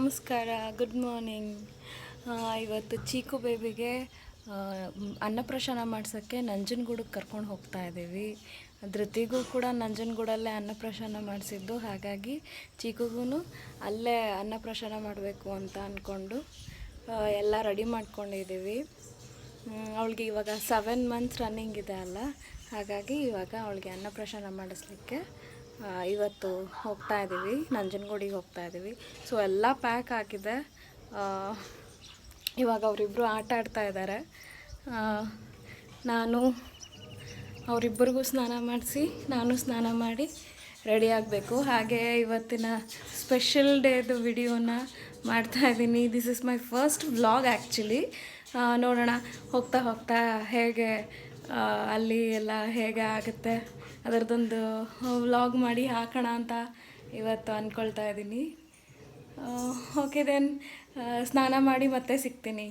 ನಮಸ್ಕಾರ, good morning. ಇವತ್ತು ಚೀಕು ಬೇಬಿಗೆ ಅನ್ನಪ್ರಾಶನ ಮಾಡ್ಸೋಕ್ಕೆ ನಂಜನಗೂಡಿಗೆ ಕರ್ಕೊಂಡು ಹೋಗ್ತಾ ಇದ್ದೀವಿ. ಧೃತಿಗೂ ಕೂಡ ನಂಜನಗೂಡಲ್ಲೇ ಅನ್ನಪ್ರಾಶನ ಮಾಡಿಸಿದ್ದು, ಹಾಗಾಗಿ ಚೀಕುಗೂ ಅಲ್ಲೇ ಅನ್ನಪ್ರಾಶನ ಮಾಡಬೇಕು ಅಂತ ಅಂದ್ಕೊಂಡು ಎಲ್ಲ ರೆಡಿ ಮಾಡ್ಕೊಂಡಿದ್ದೀವಿ. ಅವಳಿಗೆ ಇವಾಗ 7 ಮಂತ್ಸ್ ರನ್ನಿಂಗ್ ಇದೆ ಅಲ್ಲ, ಹಾಗಾಗಿ ಇವಾಗ ಅವಳಿಗೆ ಅನ್ನಪ್ರಾಶನ ಮಾಡಿಸ್ಲಿಕ್ಕೆ ಇವತ್ತು ಹೋಗ್ತಾ ಇದ್ದೀವಿ, ನಂಜನಗೂಡಿಗೆ ಹೋಗ್ತಾ ಇದ್ದೀವಿ. ಸೊ ಎಲ್ಲ ಪ್ಯಾಕ್ ಆಗಿದೆ. ಇವಾಗ ಅವರಿಬ್ಬರು ಆಟ ಆಡ್ತಾ ಇದ್ದಾರೆ. ನಾನು ಅವರಿಬ್ಬರಿಗೂ ಸ್ನಾನ ಮಾಡಿಸಿ ನಾನು ಸ್ನಾನ ಮಾಡಿ ರೆಡಿ ಆಗಬೇಕು. ಹಾಗೆ ಇವತ್ತಿನ ಸ್ಪೆಷಲ್ ಡೇದು ವಿಡಿಯೋನ ಮಾಡ್ತಾಯಿದ್ದೀನಿ. This is my first vlog actually. ನೋಡೋಣ ಹೋಗ್ತಾ ಹೋಗ್ತಾ ಹೇಗೆ ಅಲ್ಲಿ ಎಲ್ಲ ಹೇಗೆ ಆಗುತ್ತೆ ಅದರದ್ದೊಂದು ವ್ಲಾಗ್ ಮಾಡಿ ಹಾಕೋಣ ಅಂತ ಇವತ್ತು ಅಂದ್ಕೊಳ್ತಾ ಇದ್ದೀನಿ. ಓಕೆ ದೆನ್, ಸ್ನಾನ ಮಾಡಿ ಮತ್ತೆ ಸಿಗ್ತೀನಿ.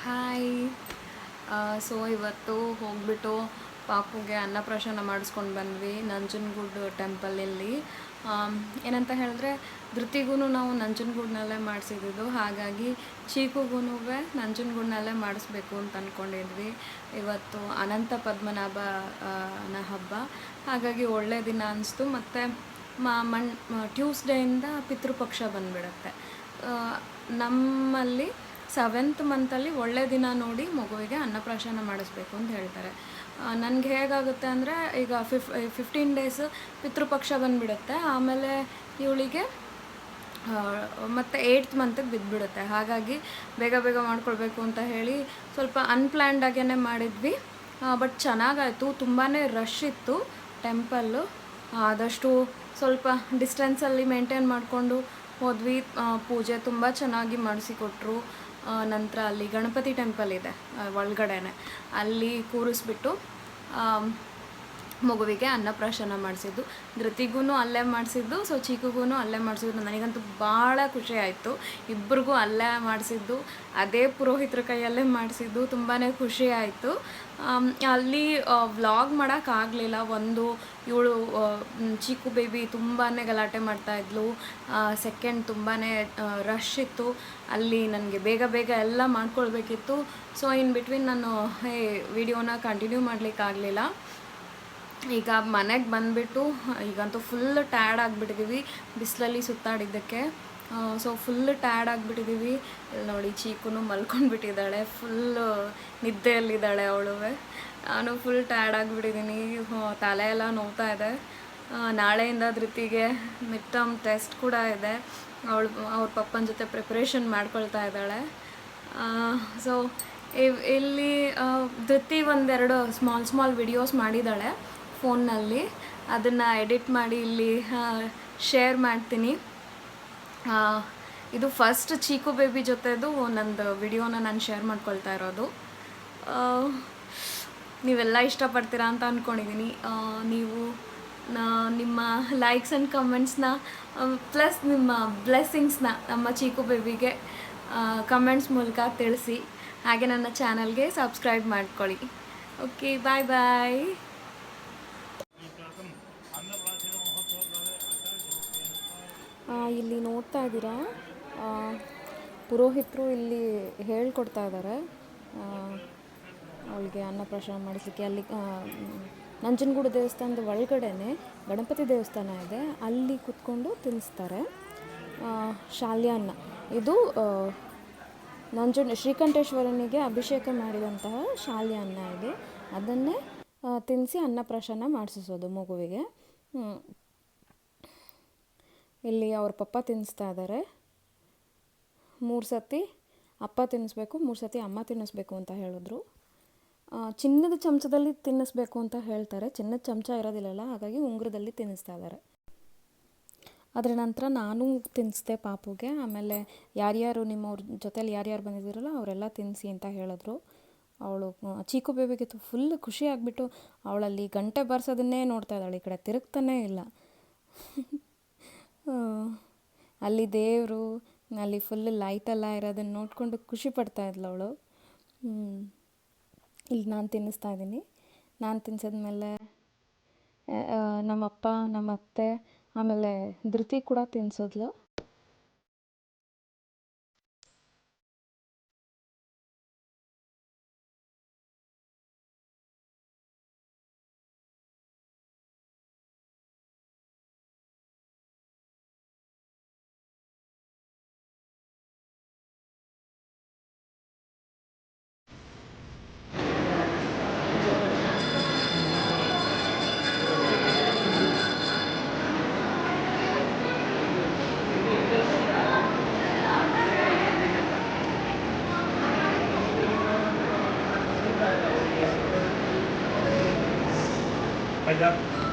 ಹಾಯ್. ಸೊ ಇವತ್ತು ಹೋಗ್ಬಿಟ್ಟು ಪಾಪುಗೆ ಅನ್ನಪ್ರಾಶನ ಮಾಡಿಸ್ಕೊಂಡು ಬಂದ್ವಿ ನಂಜನಗೂಡು ಟೆಂಪಲಲ್ಲಿ. ಏನಂತ ಹೇಳಿದ್ರೆ ಧೃತಿಗೂ ನಾವು ನಂಜನಗೂಡಿನಲ್ಲೇ ಮಾಡಿಸಿದ್ದು, ಹಾಗಾಗಿ ಚೀಕುಗೂ ನಂಜನಗೂಡಿನಲ್ಲೇ ಮಾಡಿಸ್ಬೇಕು ಅಂತ ಅಂದ್ಕೊಂಡಿದ್ವಿ. ಇವತ್ತು ಅನಂತ ಪದ್ಮನಾಭನ ಹಬ್ಬ, ಹಾಗಾಗಿ ಒಳ್ಳೆ ದಿನ ಅನಿಸ್ತು. ಮತ್ತು ಟ್ಯೂಸ್ಡೇಯಿಂದ ಪಿತೃಪಕ್ಷ ಬಂದುಬಿಡುತ್ತೆ. ನಮ್ಮಲ್ಲಿ 7th ಮಂತಲ್ಲಿ ಒಳ್ಳೆ ದಿನ ನೋಡಿ ಮಗುವಿಗೆ ಅನ್ನಪ್ರಾಶನ ಮಾಡಿಸ್ಬೇಕು ಅಂತ ಹೇಳ್ತಾರೆ. ನನಗೆ ಹೇಗಾಗುತ್ತೆ ಅಂದರೆ, ಈಗ 15 ಡೇಸ್ ಪಿತೃಪಕ್ಷ ಬಂದುಬಿಡುತ್ತೆ, ಆಮೇಲೆ ಇವಳಿಗೆ ಮತ್ತು 8th ಮಂತಿಗೆ ಬಿದ್ದುಬಿಡುತ್ತೆ. ಹಾಗಾಗಿ ಬೇಗ ಬೇಗ ಮಾಡ್ಕೊಳ್ಬೇಕು ಅಂತ ಹೇಳಿ ಸ್ವಲ್ಪ ಅನ್ಪ್ಲ್ಯಾನ್ಡಾಗೇ ಮಾಡಿದ್ವಿ. ಬಟ್ ಚೆನ್ನಾಗಾಯಿತು. ತುಂಬಾ ರಶ್ ಇತ್ತು ಟೆಂಪಲ್ಲು. ಆದಷ್ಟು ಸ್ವಲ್ಪ ಡಿಸ್ಟೆನ್ಸಲ್ಲಿ ಮೇಂಟೈನ್ ಮಾಡಿಕೊಂಡು ಹೋದ್ವಿ. ಪೂಜೆ ತುಂಬ ಚೆನ್ನಾಗಿ ಮಾಡಿಸಿಕೊಟ್ರು. ನಂತರ ಅಲ್ಲಿ ಗಣಪತಿ ಟೆಂಪಲ್ ಇದೆ ಒಳಗಡೆನೆ, ಅಲ್ಲಿ ಕೂರಿಸ್ಬಿಟ್ಟು ಮಗುವಿಗೆ ಅನ್ನಪ್ರಾಶನ ಮಾಡಿಸಿದ್ದು. ಧೃತಿಗೂ ಅಲ್ಲೇ ಮಾಡಿಸಿದ್ದು, ಸೊ ಚೀಕುಗೂ ಅಲ್ಲೇ ಮಾಡಿಸಿದ್ದು. ನನಗಂತೂ ಭಾಳ ಖುಷಿ ಆಯಿತು. ಇಬ್ಬರಿಗೂ ಅಲ್ಲೇ ಮಾಡಿಸಿದ್ದು, ಅದೇ ಪುರೋಹಿತರ ಕೈಯಲ್ಲೇ ಮಾಡಿಸಿದ್ದು, ತುಂಬಾ ಖುಷಿ ಆಯಿತು. ಅಲ್ಲಿ ವ್ಲಾಗ್ ಮಾಡೋಕ್ಕಾಗಲಿಲ್ಲ. ಇವಳು ಚೀಕು ಬೇಬಿ ತುಂಬಾ ಗಲಾಟೆ ಮಾಡ್ತಾಯಿದ್ಲು. ಸೆಕೆಂಡ್ ತುಂಬಾ ರಶ್ ಇತ್ತು. ಅಲ್ಲಿ ನನಗೆ ಬೇಗ ಬೇಗ ಎಲ್ಲ ಮಾಡ್ಕೊಳ್ಬೇಕಿತ್ತು. ಸೊ ಇನ್ ಬಿಟ್ವೀನ್ ನಾನು ವಿಡಿಯೋನ ಕಂಟಿನ್ಯೂ ಮಾಡಲಿಕ್ಕಾಗಲಿಲ್ಲ. ಈಗ ಮನೆಗೆ ಬಂದುಬಿಟ್ಟು ಈಗಂತೂ ಫುಲ್ ಟಯರ್ಡ್ ಆಗಿಬಿಟ್ಟಿದ್ದೀವಿ ಬಿಸಿಲಲ್ಲಿ ಸುತ್ತಾಡಿದ್ದಕ್ಕೆ. ಸೊ ಫುಲ್ ಟಯರ್ಡ್ ಆಗಿಬಿಟ್ಟಿದ್ದೀವಿ. ಇಲ್ಲಿ ನೋಡಿ, ಚೀಕುನು ಮಲ್ಕೊಂಡ್ಬಿಟ್ಟಿದ್ದಾಳೆ, ಫುಲ್ಲು ನಿದ್ದೆಯಲ್ಲಿದ್ದಾಳೆ ಅವಳು. ನಾನು ಫುಲ್ ಟಯರ್ಡ್ ಆಗಿಬಿಟ್ಟಿದ್ದೀನಿ, ತಲೆ ಎಲ್ಲ ನೋವ್ತಾ ಇದೆ. ನಾಳೆಯಿಂದ ಧೃತಿಗೆ ಮಿಡ್ ಟರ್ಮ್ ಟೆಸ್ಟ್ ಕೂಡ ಇದೆ. ಅವ್ರ ಪಪ್ಪನ ಜೊತೆ ಪ್ರಿಪ್ರೇಷನ್ ಮಾಡ್ಕೊಳ್ತಾ ಇದ್ದಾಳೆ. ಸೊ ಇಲ್ಲಿ ಧೃತಿ ಒಂದೆರಡು ಸ್ಮಾಲ್ ವಿಡಿಯೋಸ್ ಮಾಡಿದ್ದಾಳೆ ಫೋನ್ನಲ್ಲಿ. ಅದನ್ನು ಎಡಿಟ್ ಮಾಡಿ ಇಲ್ಲಿ ಶೇರ್ ಮಾಡ್ತೀನಿ. ಇದು ಫಸ್ಟ್ ಚೀಕು ಬೇಬಿ ಜೊತೆದು ನಂದು ವಿಡಿಯೋನ ನಾನು ಶೇರ್ ಮಾಡ್ಕೊಳ್ತಾ ಇರೋದು. ನೀವೆಲ್ಲ ಇಷ್ಟಪಡ್ತೀರಾ ಅಂತ ಅಂದ್ಕೊಂಡಿದ್ದೀನಿ. ನೀವು ನಿಮ್ಮ ಲೈಕ್ಸ್ ಆ್ಯಂಡ್ ಕಮೆಂಟ್ಸ್ನ ಪ್ಲಸ್ ನಿಮ್ಮ ಬ್ಲೆಸ್ಸಿಂಗ್ಸ್ನ ನಮ್ಮ ಚೀಕು ಬೇಬಿಗೆ ಕಮೆಂಟ್ಸ್ ಮೂಲಕ ತಿಳಿಸಿ. ಹಾಗೆ ನನ್ನ ಚಾನಲ್ಗೆ ಸಬ್ಸ್ಕ್ರೈಬ್ ಮಾಡ್ಕೊಳ್ಳಿ. ಓಕೆ, ಬಾಯ್ ಬಾಯ್. ಇಲ್ಲಿ ನೋಡ್ತಾ ಇದ್ದೀರಾ, ಪುರೋಹಿತರು ಇಲ್ಲಿ ಹೇಳ್ಕೊಡ್ತಾ ಇದ್ದಾರೆ ಅವಳಿಗೆ ಅನ್ನಪ್ರಾಶನ ಮಾಡಿಸಲಿಕ್ಕೆ. ಅಲ್ಲಿ ನಂಜನಗೂಡು ದೇವಸ್ಥಾನದ ಒಳಗಡೆನೆ ಗಣಪತಿ ದೇವಸ್ಥಾನ ಇದೆ, ಅಲ್ಲಿ ಕೂತ್ಕೊಂಡು ತಿನ್ನಿಸ್ತಾರೆ ಶಾಲ್ಯಾನ್ನ. ಇದು ಶ್ರೀಕಂಠೇಶ್ವರನಿಗೆ ಅಭಿಷೇಕ ಮಾಡಿದಂತಹ ಶಾಲ್ಯಾನ್ನ ಇದು. ಅದನ್ನೇ ತಿನ್ನಿಸಿ ಅನ್ನಪ್ರಾಶನ ಮಾಡಿಸೋದು ಮಗುವಿಗೆ. ಇಲ್ಲಿ ಅವ್ರ ಪಪ್ಪ ತಿನ್ನಿಸ್ತಾ ಇದ್ದಾರೆ. 3 ಸತಿ ಅಪ್ಪ ತಿನ್ನಿಸ್ಬೇಕು, 3 ಸತಿ ಅಮ್ಮ ತಿನ್ನಿಸ್ಬೇಕು ಅಂತ ಹೇಳಿದ್ರು. ಚಿನ್ನದ ಚಮಚದಲ್ಲಿ ತಿನ್ನಿಸ್ಬೇಕು ಅಂತ ಹೇಳ್ತಾರೆ. ಚಿನ್ನದ ಚಮಚ ಇರೋದಿಲ್ಲಲ್ಲ, ಹಾಗಾಗಿ ಉಂಗುರದಲ್ಲಿ ತಿನ್ನಿಸ್ತಾ ಇದ್ದಾರೆ. ಅದರ ನಂತರ ನಾನು ತಿನ್ನಿಸ್ದೆ ಪಾಪುಗೆ. ಆಮೇಲೆ ಯಾರ್ಯಾರು ನಿಮ್ಮವ್ರ ಜೊತೇಲಿ ಯಾರ್ಯಾರು ಬಂದಿದ್ದೀರಲ್ಲ ಅವರೆಲ್ಲ ತಿನ್ನಿಸಿ ಅಂತ ಹೇಳಿದ್ರು. ಅವಳು ಚೀಕು ಬೇಬಿಗೆ ಫುಲ್ ಖುಷಿ ಆಗಿಬಿಟ್ಟು ಅವಳಲ್ಲಿ ಗಂಟೆ ಬಾರಿಸೋದನ್ನೇ ನೋಡ್ತಾ ಇದ್ದಾಳೆ, ಈ ಕಡೆ ತಿರುಗ್ತಾನೇ ಇಲ್ಲ. ಅಲ್ಲಿ ದೇವರು, ಅಲ್ಲಿ ಫುಲ್ ಲೈಟೆಲ್ಲ ಇರೋದನ್ನು ನೋಡಿಕೊಂಡು ಖುಷಿ ಪಡ್ತಾ ಇದ್ಲು ಅವಳು. ಇಲ್ಲಿ ನಾನು ತಿನ್ನಿಸ್ತಾ ಇದ್ದೀನಿ. ನಾನು ತಿನ್ನಿಸಿದ್ಮೇಲೆ ನಮ್ಮಪ್ಪ, ನಮ್ಮ ಅತ್ತೆ, ಆಮೇಲೆ ಧೃತಿ ಕೂಡ ತಿನ್ಸಿದ್ಲು. Aida.